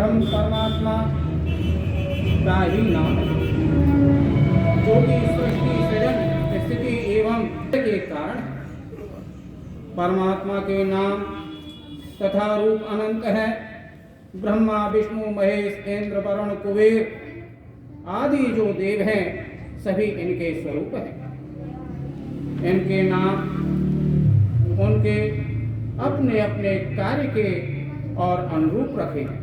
ब्रह्म परमात्मा का ही नाम है, जो कि सृष्टि सृजन स्थिति एवं के कारण है। परमात्मा के नाम तथा रूप अनंत है। ब्रह्मा विष्णु महेश इंद्र वरुण कुबेर आदि जो देव हैं सभी इनके स्वरूप हैं। इनके नाम उनके अपने अपने कार्य के और अनुरूप रखे हैं।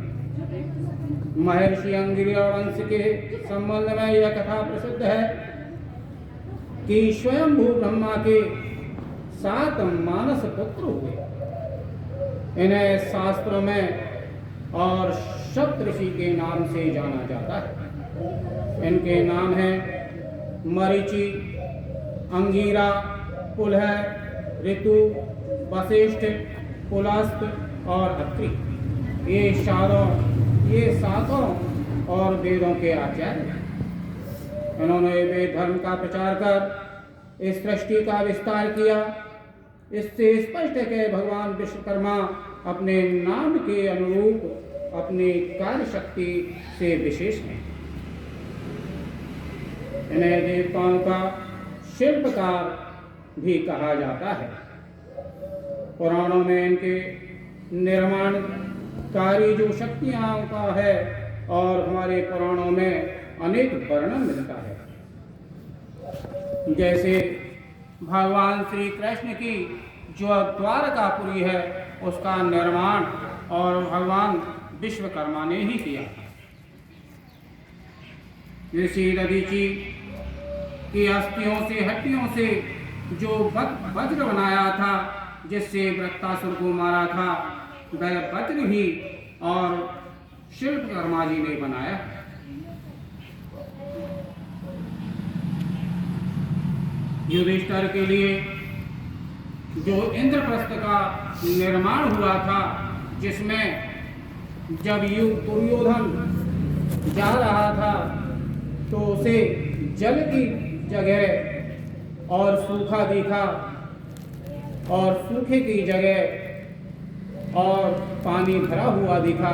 महर्षि अंगिरस वंश के संबंध में यह कथा प्रसिद्ध है कि स्वयंभू ब्रह्मा के 7 मानस पुत्र हुए। इन्हें शास्त्रों में और सप्तऋषि के नाम से जाना जाता है। इनके नाम हैं मरीचि, अंगिरा, पुलह, ऋतु, वशिष्ठ, पुलस्त और अत्रि। ये सातों और वेदों के आचार्य हैं। इन्होंने वेद धर्म का प्रचार कर इस सृष्टि का विस्तार किया। इससे स्पष्ट है कि भगवान विश्वकर्मा अपने नाम के अनुरूप अपनी कार्य शक्ति से विशेष हैं। इन्हें देवताओं का शिल्पकार भी कहा जाता है। पुराणों में इनके निर्माण कार्य जो शक्तियां का है और हमारे पुराणों में अनेक वर्णन मिलता है। जैसे भगवान श्री कृष्ण की जो द्वारकापुरी है उसका निर्माण और भगवान विश्वकर्मा ने ही किया। ऋषि दधीचि की अस्थियों से हड्डियों से जो वज्र बनाया था जिससे वृत्तासुर को मारा था, वह वज्र भी और शिल्पकर्मा जी ने बनाया। युधिष्ठिर के लिए जो इंद्रप्रस्थ का निर्माण हुआ था, जिसमें जब दुर्योधन जा रहा था तो उसे जल की जगह और सूखा दिखा और सूखे की जगह और पानी भरा हुआ दिखा।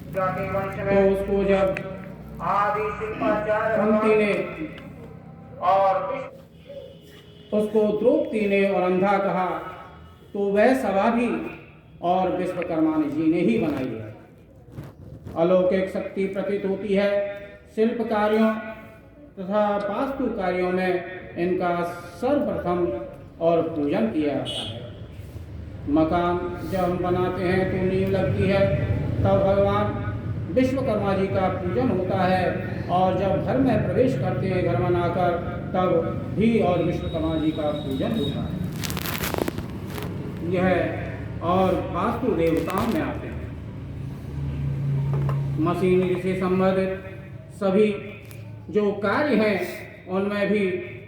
तो उसको जब कुंती ने और उसको द्रौपदी ने और अंधा कहा, तो वह सभा भी और विश्वकर्मा जी ने ही बनाई है। अलौकिक शक्ति प्रतीत होती है। शिल्प कार्यों तथा वास्तु कार्यों में इनका सर्वप्रथम और पूजन किया जाता है। मकान जब हम बनाते हैं तो नींव लगती है, तब भगवान विश्वकर्मा जी का पूजन होता है, और जब घर में प्रवेश करते हैं घर बनाकर, तब भी और विश्वकर्मा जी का पूजन होता है। यह और वास्तु देवताओं में आते हैं। मशीनरी से संबंधित सभी जो कार्य हैं उनमें भी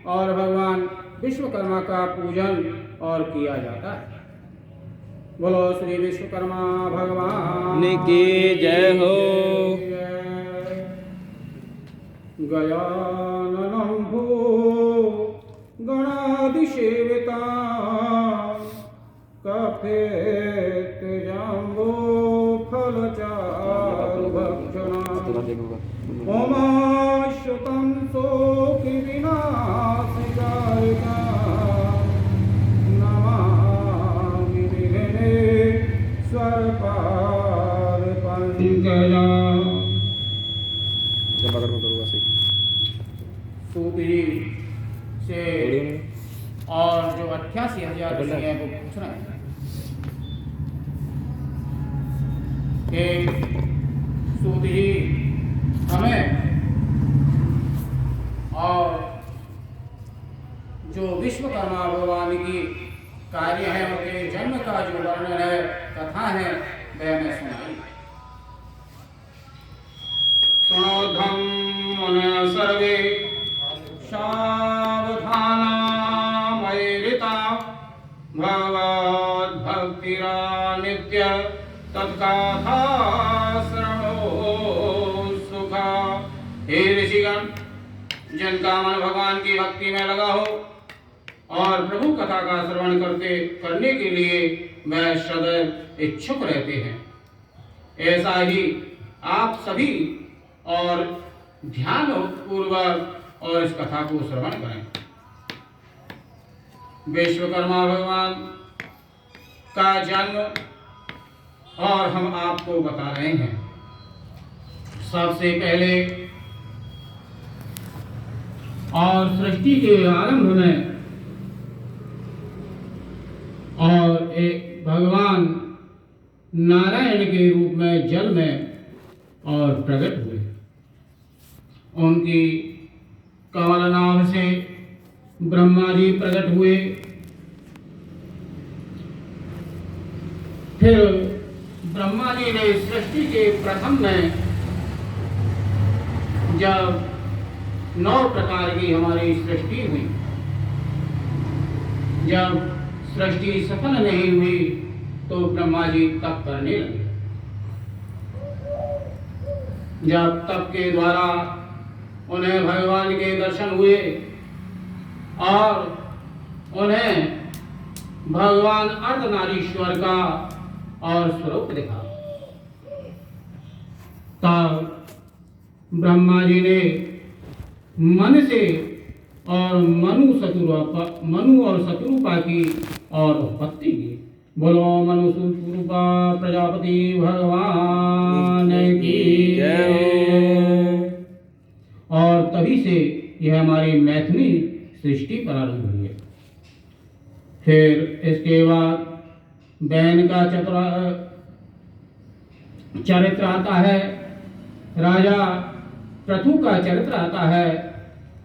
और भगवान विश्वकर्मा का पूजन और किया जाता है। बोलो श्री विश्वकर्मा भगवान की जय हो। गजाननं भो गणाधिसेविता कफेत जम्बो फलचारु भक्षणा ओमाश्रुतं शोकि विनाशिकारिका नमामि विघ्नेश्वर पाद पंकजा। सूत जी से और जो 88,000 ऋषि हैं वो पूछ रहे हैं कि सूत जी हमें और जो विश्वकर्मा भगवान की कार्य है उनके जन्म का जो वर्णन है, कथा है, वह हमें सुनाई। सुनोधम मुनय सर्वे सावधाना मयिरिता भगवद् भक्तिरा नित्य तत्कथा श्रवणो सुखा। हे ऋषिगण, जिनका मन भगवान की भक्ति में लगा हो और प्रभु कथा का श्रवण करने के लिए वह सदैव इच्छुक रहते हैं, ऐसा ही आप सभी और ध्यान पूर्वक और इस कथा को श्रवण करें। विश्वकर्मा भगवान का जन्म और हम आपको बता रहे हैं। सबसे पहले और सृष्टि के आरंभ में और एक भगवान नारायण के रूप में जल में और प्रकट हुए। उनकी कमलनाभ से ब्रह्मा जी प्रकट हुए। फिर ब्रह्मा जी ने सृष्टि के प्रथम में जब 9 प्रकार की हमारी सृष्टि हुई, जब सृष्टि सफल नहीं हुई तो ब्रह्मा जी तप करने लगे। जब तप के द्वारा उन्हें भगवान के दर्शन हुए और उन्हें भगवान अर्धनारीश्वर का और स्वरूप दिखा, तब ब्रह्मा जी ने मन से और मनु और शत्रुपा की और उत्पत्ति की। बोलो मनु शत्रुपा प्रजापति भगवान की जय। और तभी से यह हमारी मैथिली सृष्टि प्रारंभ हुई है। फिर इसके बाद बैन का चरित्र आता है, राजा पृथु का चरित्र आता है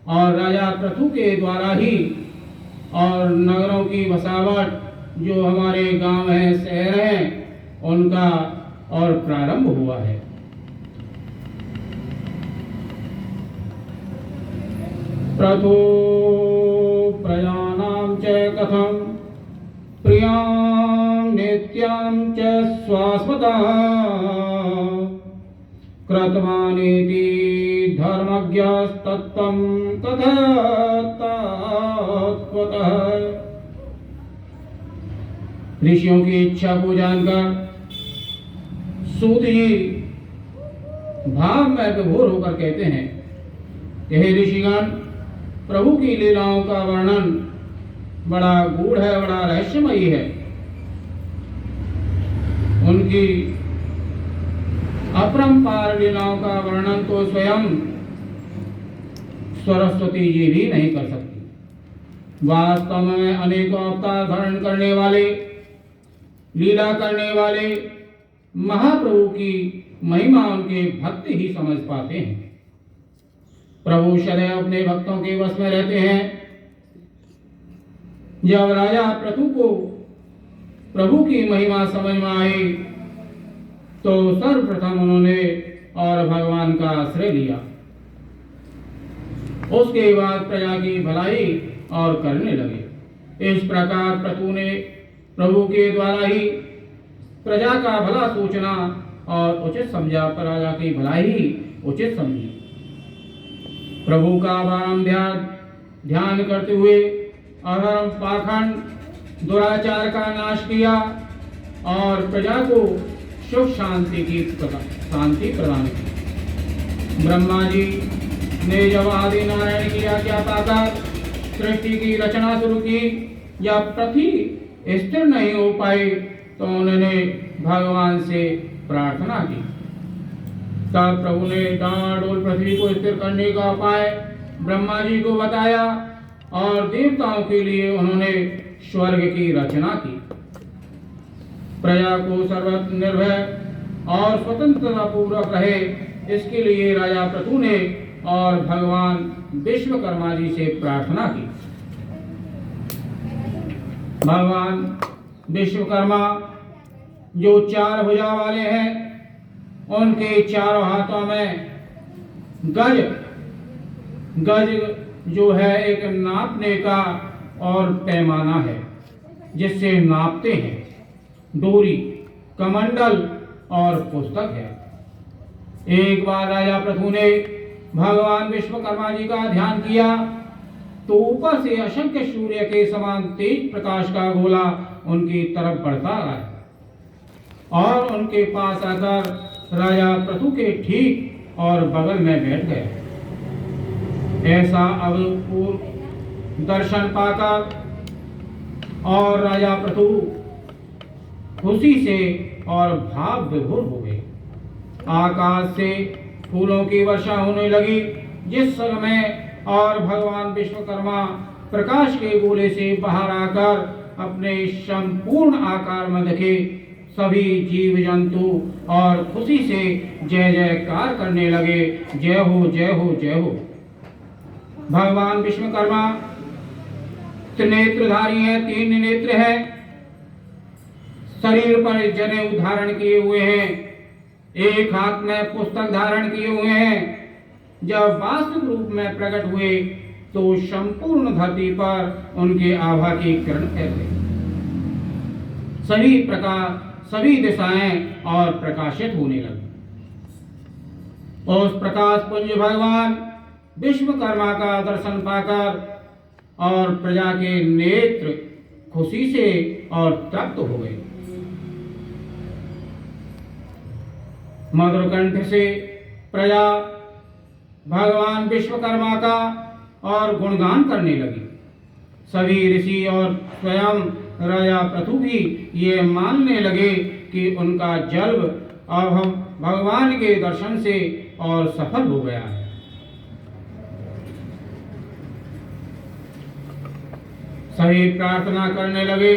और राजा पृथु के द्वारा ही और नगरों की बसावट जो हमारे गांव हैं, शहर हैं, उनका और प्रारंभ हुआ है। प्रथो प्रजानां च कथं प्रियां नित्यां च शाश्वतां कृतवानिति धर्मज्ञस्तत्त्वं कथयतः। ऋषियों की इच्छा को जानकर सूत जी भाव में विभोर होकर कहते हैं, यह ऋषिगण, प्रभु की लीलाओं का वर्णन बड़ा गूढ़ है, बड़ा रहस्यमयी है। उनकी अपरंपार लीलाओं का वर्णन तो स्वयं सरस्वती जी भी नहीं कर सकती। वास्तव में अनेकों अवतार धारण करने वाले, लीला करने वाले महाप्रभु की महिमा उनके भक्त ही समझ पाते हैं। प्रभु सदैव अपने भक्तों के वश में रहते हैं। जब राजा पृथु को प्रभु की महिमा समझ में आई तो सर्वप्रथम उन्होंने और भगवान का आश्रय लिया। उसके बाद प्रजा की भलाई और करने लगे। इस प्रकार पृथु ने प्रभु के द्वारा ही प्रजा का भला सोचना और उचित समझा, प्रजा की भलाई ही उचित समझी। प्रभु का बारंबार ध्यान करते हुए अधर्म, पाखंड, दुराचार का नाश किया और प्रजा को सुख शांति प्रदान की। ब्रह्मा जी ने जब आदि नारायण की आज्ञा पाकर सृष्टि की रचना शुरू की, जब पृथ्वी स्थिर नहीं हो पाई तो उन्होंने भगवान से प्रार्थना की। तब प्रभु ने डामाडोल पृथ्वी को स्थिर करने का उपाय ब्रह्मा जी को बताया और देवताओं के लिए उन्होंने स्वर्ग की रचना की। प्रजा को सर्वत्र निर्भय और स्वतंत्रता पूर्वक रहे, इसके लिए राजा पृथु ने और भगवान विश्वकर्मा जी से प्रार्थना की। भगवान विश्वकर्मा जो 4 भुजा वाले हैं, उनके चारों हाथों में गज जो है एक नापने का और पैमाना है जिससे नापते हैं, डोरी, कमंडल और पुस्तक है। एक बार राजा पृथु ने भगवान विश्वकर्मा जी का ध्यान किया तो ऊपर से असंख्य सूर्य के समान तेज प्रकाश का गोला उनकी तरफ बढ़ता रहा। और उनके पास आकर राजा पृथु के ठीक और बगल में बैठ गए। ऐसा अभूतपूर्व दर्शन पाकर और राजा पृथु खुशी से और भाव विभोर हो गए। आकाश से फूलों की वर्षा होने लगी। जिस समय और भगवान विश्वकर्मा प्रकाश के गोले से बाहर आकर अपने संपूर्ण आकार में दिखे, सभी जीव जंतु और खुशी से जय जयकार करने लगे, जय हो जय हो जय हो। भगवान विश्वकर्मा त्रिनेत्रधारी हैं, 3 नेत्र हैं, शरीर पर जनेऊ धारण किए हुए हैं, एक हाथ में पुस्तक धारण किए हुए हैं। जब वास्तविक रूप में प्रकट हुए तो संपूर्ण धरती पर उनके आभा की किरण फैले, सभी प्रकार सभी दिशाएं और प्रकाशित होने लगी। उस प्रकाश पुंज भगवान विश्वकर्मा का दर्शन पाकर और प्रजा के नेत्र खुशी से और तृप्त हो गए। मधुर कंठ से प्रजा भगवान विश्वकर्मा का और गुणगान करने लगी। सभी ऋषि और स्वयं राजा पृथु भी ये मानने लगे कि उनका जल्द अब हम भगवान के दर्शन से और सफल हो गया है। सभी प्रार्थना करने लगे,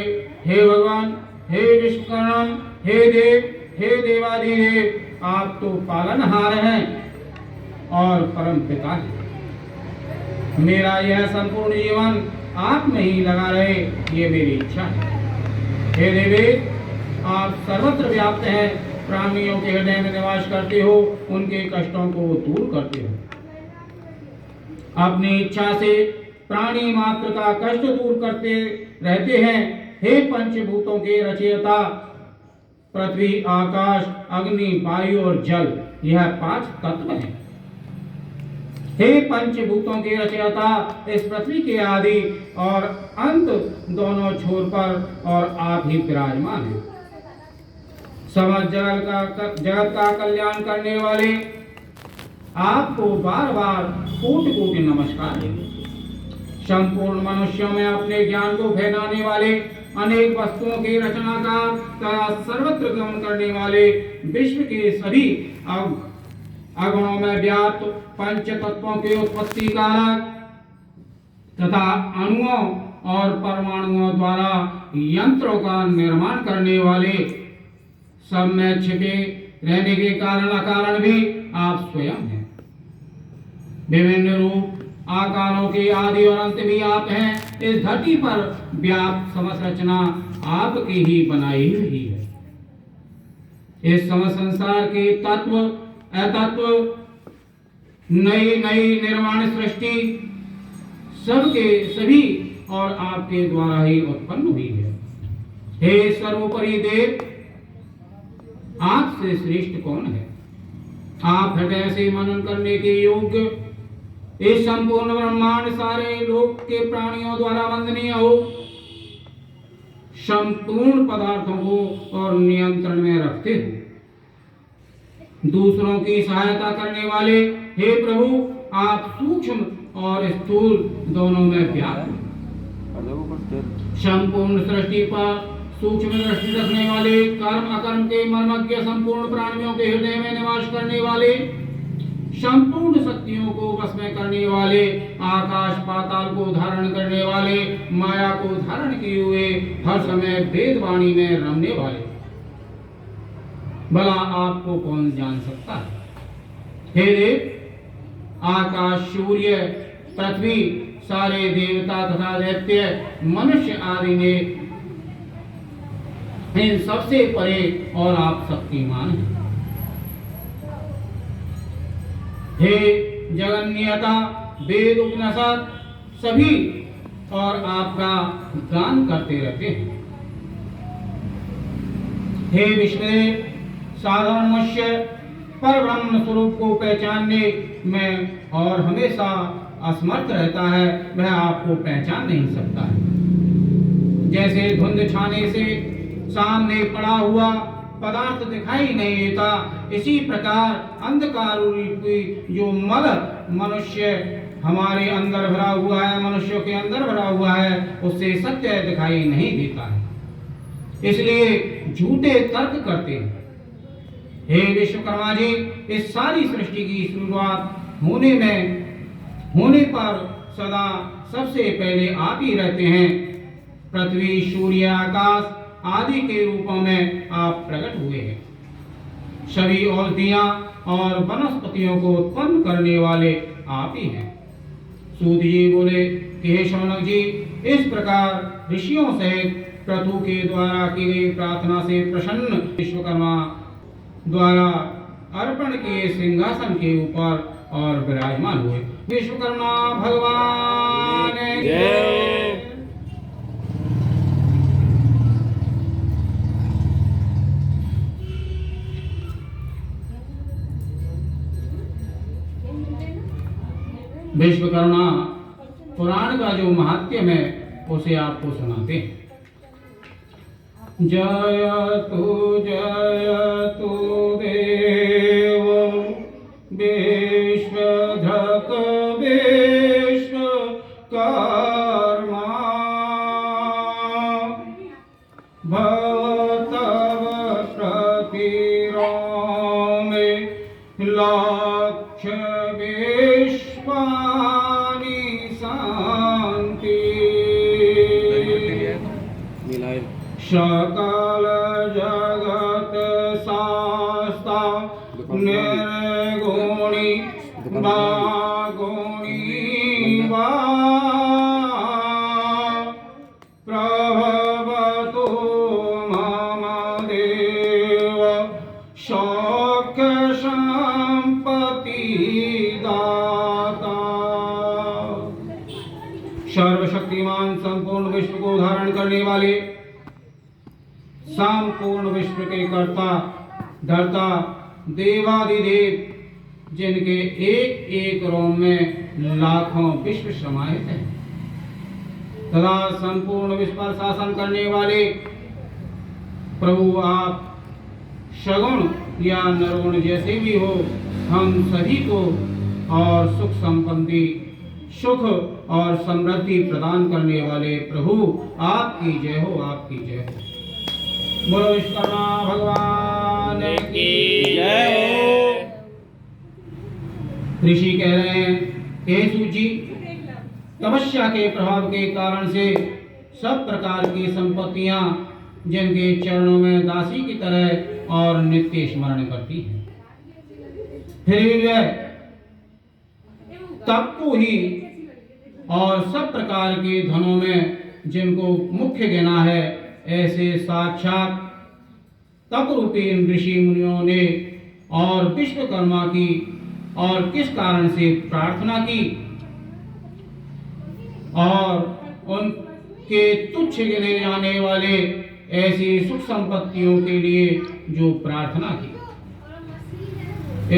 हे भगवान, हे विश्वकर्मा, हे देव, हे देवाधिदेव, आप तो पालनहार हैं और परम पिता हैं। मेरा यह संपूर्ण जीवन आप में ही लगा रहे, ये मेरी इच्छा है। हे देवी, आप सर्वत्र व्याप्त हैं, प्राणियों के हृदय में निवास करते हो, उनके कष्टों को दूर करते हो। अपनी इच्छा से प्राणी मात्र का कष्ट दूर करते रहते हैं। हे पंचभूतों के रचयिता, पृथ्वी, आकाश, अग्नि, वायु और जल, यह 5 तत्व हैं। हे पंचभूतों के रचयिता, इस पृथ्वी के आदि और अंत दोनों छोर पर और आप ही विराजमान हैं। समस्त जगत का कल्याण करने वाले आपको बार बार कोटि कोटि नमस्कार है। संपूर्ण मनुष्यों में अपने ज्ञान को फैलाने वाले, अनेक वस्तुओं के रचनाकार तथा सर्वत्र गमन करने वाले, विश्व के सभी अगुणों में व्याप्त पंच तत्वों के उत्पत्ति कारक तथा अणुओं और परमाणुओं द्वारा यंत्रों का निर्माण करने वाले, सब में छिपे रहने के कारण अकारण भी आप स्वयं हैं। विभिन्न रूप आकारों के आदि और अंत भी आप हैं। इस धरती पर व्याप्त समस्त रचना आपकी ही बनाई हुई है। इस समस्त संसार के तत्व अतत्व, नई नई निर्माण सृष्टि सबके सभी और आपके द्वारा ही उत्पन्न हुई है। हे सर्वोपरि देव, आपसे श्रेष्ठ कौन है? आप हृदय से मनन करने के योग्य, इस संपूर्ण ब्रह्मांड सारे लोक के प्राणियों द्वारा वंदनीय हो, संपूर्ण पदार्थों को और नियंत्रण में रखते हो, दूसरों की सहायता करने वाले, हे प्रभु, आप सूक्ष्म और स्थूल दोनों में व्याप्त, संपूर्ण सृष्टि पर सूक्ष्म दृष्टि रखने वाले, कर्म अकर्म के मर्मज्ञ, संपूर्ण प्राणियों के हृदय में निवास करने वाले, संपूर्ण शक्तियों को वश में करने वाले, आकाश पाताल को धारण करने वाले, माया को धारण किए हुए, हर समय वेद वाणी में रमने वाले, भला आपको कौन जान सकता है? हे देव, आकाश, सूर्य, पृथ्वी, सारे देवता तथा दैत्य, मनुष्य आदि ने इन सबसे परे और आप शक्तिमान हैं। हे जगन्नियता, वेद उपनिषद सभी और आपका गान करते रहते हैं। हे विष्णुदेव, साधारण मनुष्य पर ब्रह्म स्वरूप को पहचानने में और हमेशा असमर्थ रहता है, वह आपको पहचान नहीं सकता है। जैसे धुंध छाने से सामने पड़ा हुआ पदार्थ दिखाई नहीं देता, इसी प्रकार अंधकार रूपी जो मल मनुष्य हमारे अंदर भरा हुआ है, मनुष्यों के अंदर भरा हुआ है, उससे सत्य दिखाई नहीं देता है, इसलिए झूठे तर्क करते हैं। हे विश्वकर्मा जी, इस सारी सृष्टि की शुरुआत होने पर सदा सबसे पहले आप ही रहते हैं। पृथ्वी, सूर्य, आकाश आदि के रूपों में आप प्रकट हुए हैं। सभी औषधियां और वनस्पतियों को उत्पन्न करने वाले आप ही हैं। सूत जी बोले कि हे शौनक जी, इस प्रकार ऋषियों सहित पृथु के द्वारा की गई प्रार्थना से प्रसन्न विश्वकर्मा द्वारा अर्पण किए सिंहासन के ऊपर और विराजमान हुए। विश्वकर्मा भगवान जय। विश्वकर्मा पुराण का जो महात्म्य है उसे आपको सुनाते हैं। जयतु जयतु देव विश्वधृक विश्वकर्मा, भवतव प्रतिरामे लक्ष्य विश्वानि शान्ति, सकल जगत शास्ता निर्गुणी बागुणी वा, प्रभवतु मम देव शौक्य संपत्ति दाता। सर्वशक्तिमान संपूर्ण विश्व को धारण करने वाले, संपूर्ण विश्व के कर्ता धर्ता देवादिदेव, जिनके एक एक रोम में लाखों विश्व समाहित हैं, तथा संपूर्ण विश्व पर शासन करने वाले प्रभु, आप सगुण या निर्गुण जैसे भी हो, हम सभी को और सुख संपत्ति, सुख और समृद्धि प्रदान करने वाले प्रभु, आपकी जय हो, आपकी जय हो। बोलो विश्वकर्मा भगवान की जय हो। ऋषि कह रहे हैं, हे सूत जी, तपस्या के प्रभाव के कारण से सब प्रकार की संपत्तियां जिनके चरणों में दासी की तरह और नित्य स्मरण करती हैं, फिर भी वे तप को ही और सब प्रकार के धनों में जिनको मुख्य गिना है, ऐसे साक्षात तप रूपी ऋषि मुनियों ने और विश्वकर्मा की और किस कारण से प्रार्थना की और उनके तुच्छ गिने जाने वाले ऐसी सुख संपत्तियों के लिए जो प्रार्थना की।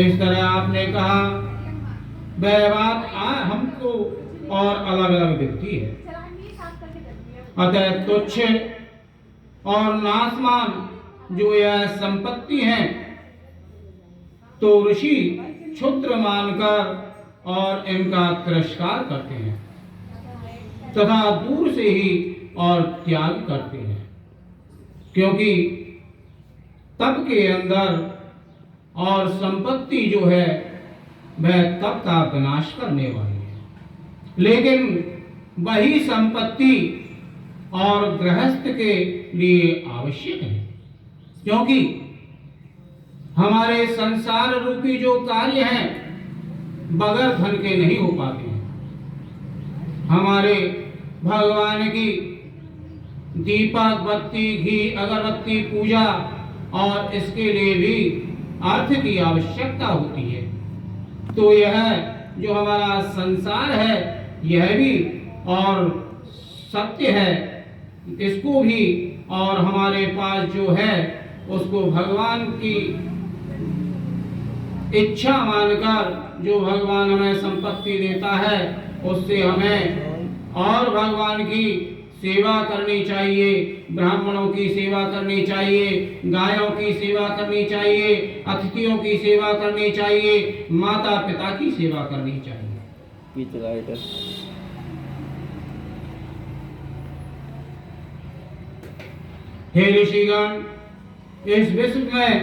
इस तरह आपने कहा, वह बात हमको और अलग अलग दिखती है, अतः तुच्छ और नाशमान जो यह संपत्ति है, तो ऋषि क्षुद्र मानकर और इनका तिरस्कार करते हैं तथा दूर से ही और त्याग करते हैं, क्योंकि तप के अंदर और संपत्ति जो है वह तप का विनाश करने वाली है, लेकिन वही संपत्ति और गृहस्थ के लिए आवश्यक है, क्योंकि हमारे संसार रूपी जो कार्य हैं बगैर धन के नहीं हो पाते हैं। हमारे भगवान की दीपक, बत्ती, घी, अगरबत्ती पूजा और इसके लिए भी अर्थ की आवश्यकता होती है। तो यह जो हमारा संसार है यह भी और सत्य है, इसको भी और हमारे पास जो है उसको भगवान की इच्छा मानकर जो भगवान हमें संपत्ति देता है उससे हमें और भगवान की सेवा करनी चाहिए, ब्राह्मणों की सेवा करनी चाहिए, गायों की सेवा करनी चाहिए, अतिथियों की सेवा करनी चाहिए, माता पिता की सेवा करनी चाहिए। हे ऋषिगण, इस विश्व में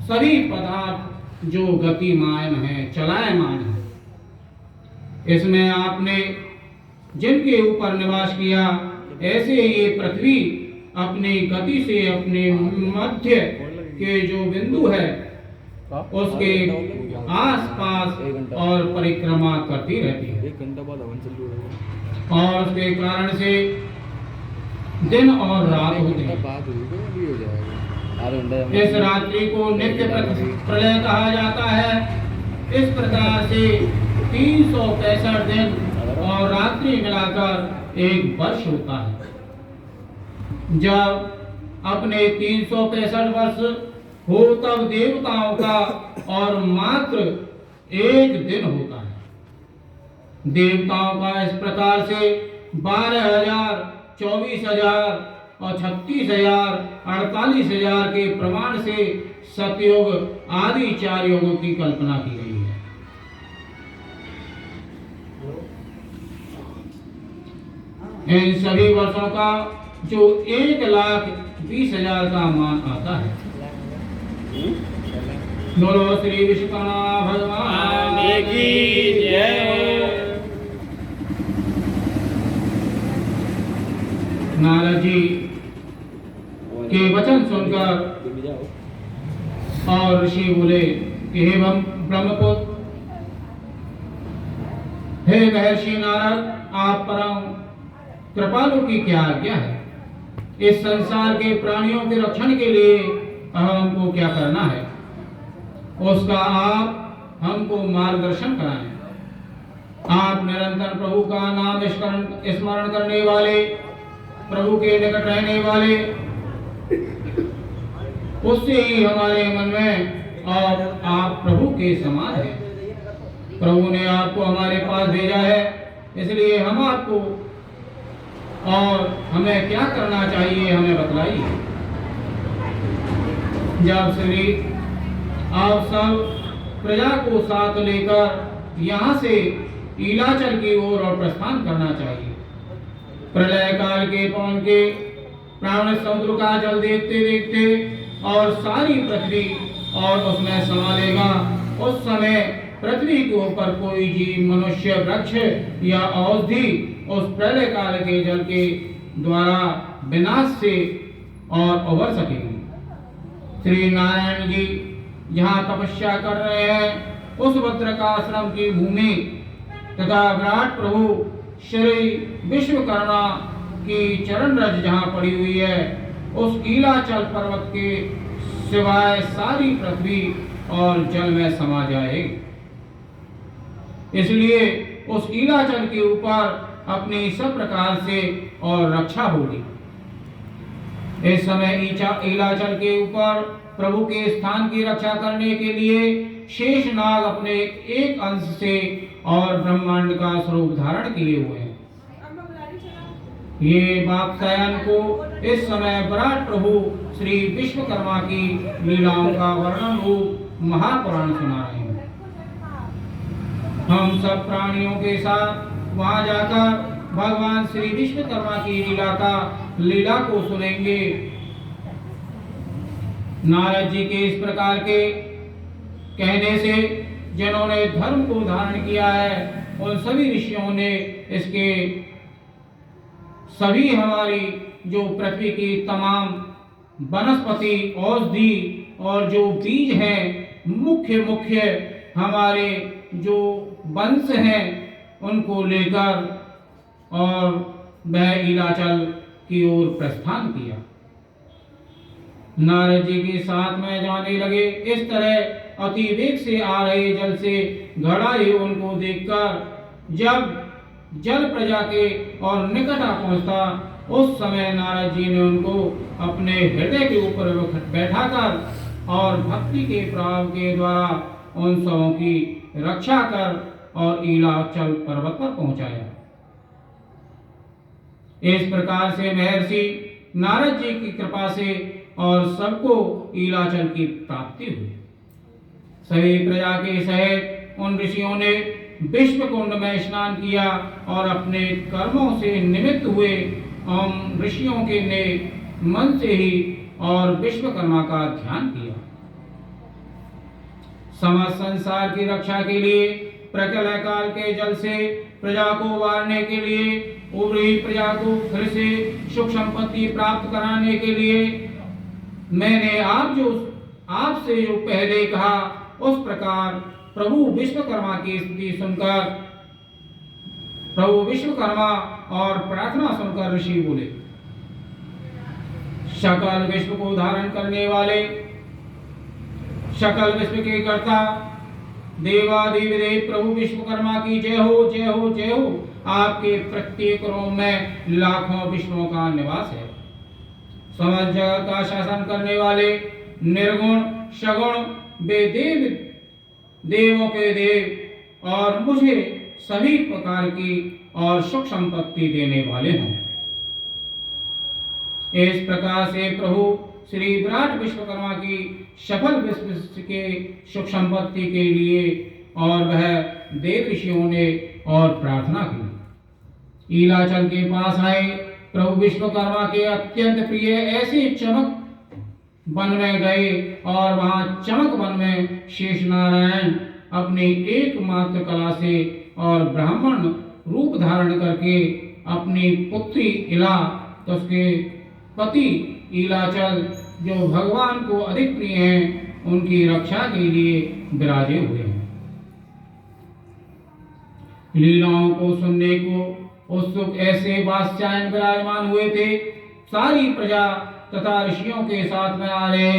सभी पदार्थ जो गतिमान हैं, चलायमान हैं, इसमें आपने जिनके ऊपर निवास किया, ऐसे ये पृथ्वी अपनी गति से अपने मध्य के जो बिंदु है उसके आसपास और परिक्रमा करती रहती है, और उसके कारण से दिन और रात होते हैं। इस रात्रि को नित्य प्रलय कहा जाता है। इस प्रकार से 365 दिन और रात्रि मिलाकर एक वर्ष होता है। जब अपने 365 वर्ष हो तब देवताओं का और मात्र एक दिन होता है। देवताओं का इस प्रकार से 12,000, 24,000 और 36,000, 48,000 के प्रमाण से सतयुग आदि 4 युगों की कल्पना की गई है। इन सभी वर्षों का जो 1,20,000 का मान आता है। बोलो श्री विश्वकर्मा भगवान की जय। नारद जी के वचन सुनकर और ऋषि बोले कि हे ब्रह्मपुत्र, हे महर्षि नारद, आप परम कृपालु की क्या आज्ञा है? इस संसार के प्राणियों के रक्षण के लिए हमको क्या करना है, उसका आप हमको मार्गदर्शन कराएं। आप निरंतर प्रभु का नाम स्मरण करने वाले, प्रभु के निकट रहने वाले, उससे ही हमारे मन में और आप प्रभु के समान हैं। प्रभु ने आपको हमारे पास भेजा है, इसलिए हम आपको और हमें क्या करना चाहिए हमें बतलाइए। जब श्री आप सब प्रजा को साथ लेकर यहाँ से ईलाचल की ओर और प्रस्थान करना चाहिए। प्रलय काल के पवन के प्राण समुद्र का जल देखते देखते और सारी पृथ्वी और उसमें समा लेगा। उस समय पृथ्वी के ऊपर कोई जीव, मनुष्य, वृक्ष या औषधि उस प्रलय काल के जल के द्वारा विनाश से और उबर सकेंगे। श्री नारायण जी जहाँ तपस्या कर रहे हैं, उस भद्रकाश्रम की भूमि तथा विराट प्रभु श्री विश्वकर्मा की चरण रज जहाँ पड़ी हुई है, उस ईलाचल पर्वत के सिवाय सारी पृथ्वी और जल में समा जाएगी। इसलिए उस ईलाचल के ऊपर अपनी सब प्रकार से और रक्षा होगी। इस समय ईलाचल के ऊपर प्रभु के स्थान की रक्षा करने के लिए शेषनाग अपने एक अंश से और ब्रह्मांड का स्वरूप धारण किए हुए हैं। ये वात्स्यायन को इस समय विराट प्रभु श्री विश्वकर्मा की लीलाओं का वर्णन रूप महापुराण सुना रहे हैं। हम सब प्राणियों के साथ वहां जाकर भगवान श्री विश्वकर्मा की लीला को सुनेंगे। नारद जी के इस प्रकार के कहने से जिन्होंने धर्म को धारण किया है, उन सभी ऋषियों ने इसके सभी हमारी जो पृथ्वी की तमाम वनस्पति, औषधि और जो बीज हैं, मुख्य हमारे जो वंश हैं, उनको लेकर और वह ईलाचल की ओर प्रस्थान किया। नारद जी के साथ में जाने लगे। इस तरह अति वेग से आ रहे जल से घड़ा ही उनको देखकर जब जल प्रजा के और निकट आ पहुंचता, उस समय नारद जी ने उनको अपने हृदय के ऊपर बैठाकर और भक्ति के प्रभाव के द्वारा उन सबों की रक्षा कर और ईलाचल पर्वत पर पहुंचाया। इस प्रकार से महर्षि नारद जी की कृपा से और सबको ईलाचल की प्राप्ति हुई। सभी प्रजा के सहित उन ऋषियों ने विश्व कुंड में स्नान किया और अपने कर्मों से निमित्त हुए उन ऋषियों के ने मन से ही और विश्वकर्मा का ध्यान किया। समस्त संसार की रक्षा के लिए, प्रलय काल के जल से प्रजा को वारने के लिए, उभरी प्रजा को फिर से सुख संपत्ति प्राप्त कराने के लिए मैंने आपसे जो पहले कहा उस प्रकार प्रभु विश्वकर्मा की स्तुति सुनकर, प्रभु विश्वकर्मा और प्रार्थना सुनकर ऋषि बोले, सकल विश्व को धारण करने वाले, सकल विश्व के कर्ता देवाधिदेव प्रभु विश्वकर्मा की जय हो, जय हो, जय हो। आपके प्रत्येक रोम में लाखों विष्णुओं का निवास है। समस्त जगत का शासन करने वाले निर्गुण सगुण वे देवों के देव और मुझे सभी प्रकार की और सुख संपत्ति देने वाले हों। इस प्रकार से प्रभु श्री विराट विश्वकर्मा की सफल विश्व के सुख संपत्ति के लिए और वह देव ऋषियों ने और प्रार्थना की। ईलाचल के पास आए प्रभु विश्वकर्मा के अत्यंत प्रिय ऐसे चमक वन में गए और वहां चमक वन में शेष नारायण अपनी एकमात्र कला से और ब्राह्मण रूप धारण करके अपनी पुत्री इला तो उसके पति ईलाचल जो भगवान को अधिक प्रिय हैं उनकी रक्षा के लिए विराजे हुए हैं। लीलाओं को सुनने को उत्सुक ऐसे वात्स्यायन विराजमान हुए थे। सारी प्रजा तथा ऋषियों के साथ में आ रहे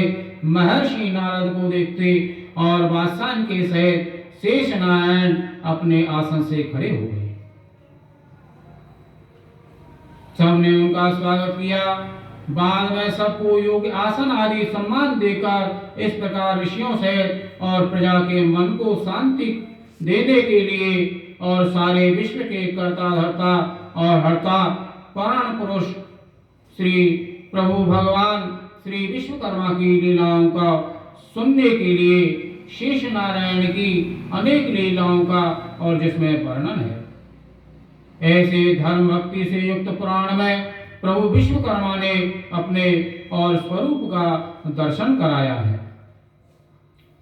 महर्षि नारद को देखते और वात्स्यायन के सहित शेष नारायण अपने आसन से खड़े हो गए। सबने उनका स्वागत किया। बाद में सबको योग्य आसन आदि सम्मान देकर इस प्रकार ऋषियों सहित और प्रजा के मन को शांति देने के लिए और सारे विश्व के कर्ता धर्ता और हर्ता प्राण पुरुष श्री प्रभु भगवान श्री विश्वकर्मा की लीलाओं का सुनने के लिए शेष नारायण की अनेक लीलाओं का और जिसमें वर्णन है। ऐसे धर्म भक्ति से युक्त पुराण में प्रभु विश्वकर्मा ने अपने और स्वरूप का दर्शन कराया है।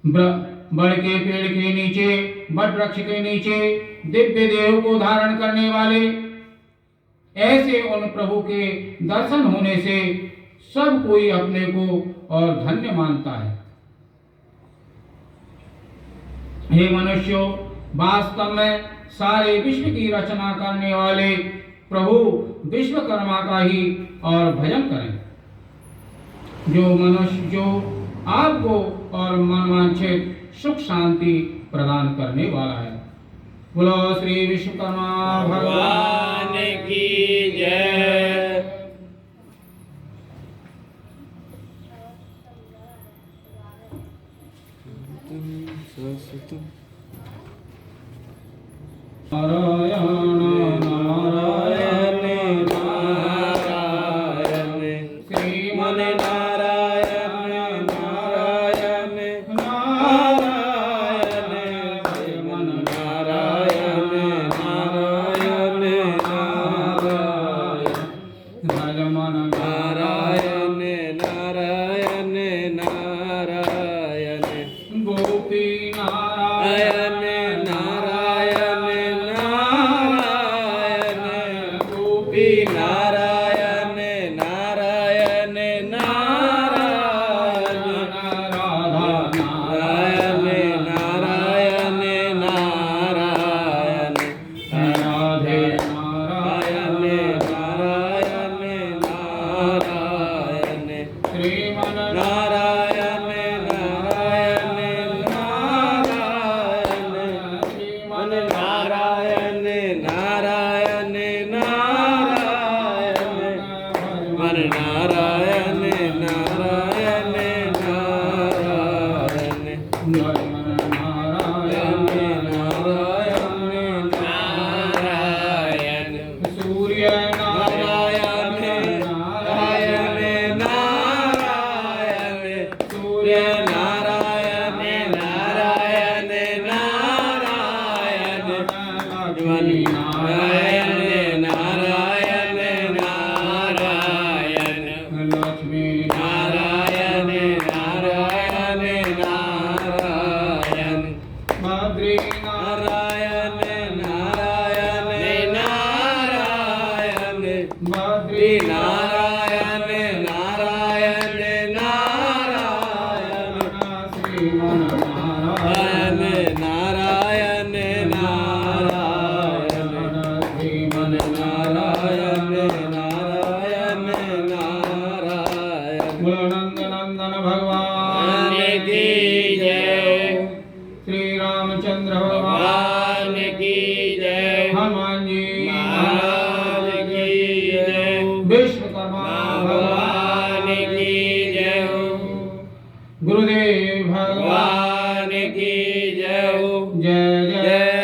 बड़ के पेड़ के नीचे, बट वृक्ष के नीचे दिव्य देह को धारण करने वाले ऐसे उन प्रभु के दर्शन होने से सब कोई अपने को और धन्य मानता है। हे मनुष्यों, वास्तव में सारे विश्व की रचना करने वाले प्रभु विश्वकर्मा का ही और भजन करें। जो मनुष्य जो आपको और मनवांछित सुख शांति प्रदान करने वाला है। बोलो श्री विश्वकर्मा भगवान की जय। नारायण नारायण नारायण श्रीमन नारायण नारायण नारायण श्रीमन नारायण नारायण नारायण भजमन नारायण नारायण नारायण गोपी नारायण रामचंद्र भगवान की जय। हनुमान जी महाराज की जय। विश्वकर्मा भगवान की जय हो। गुरुदेव भगवान की जय हो। जय जय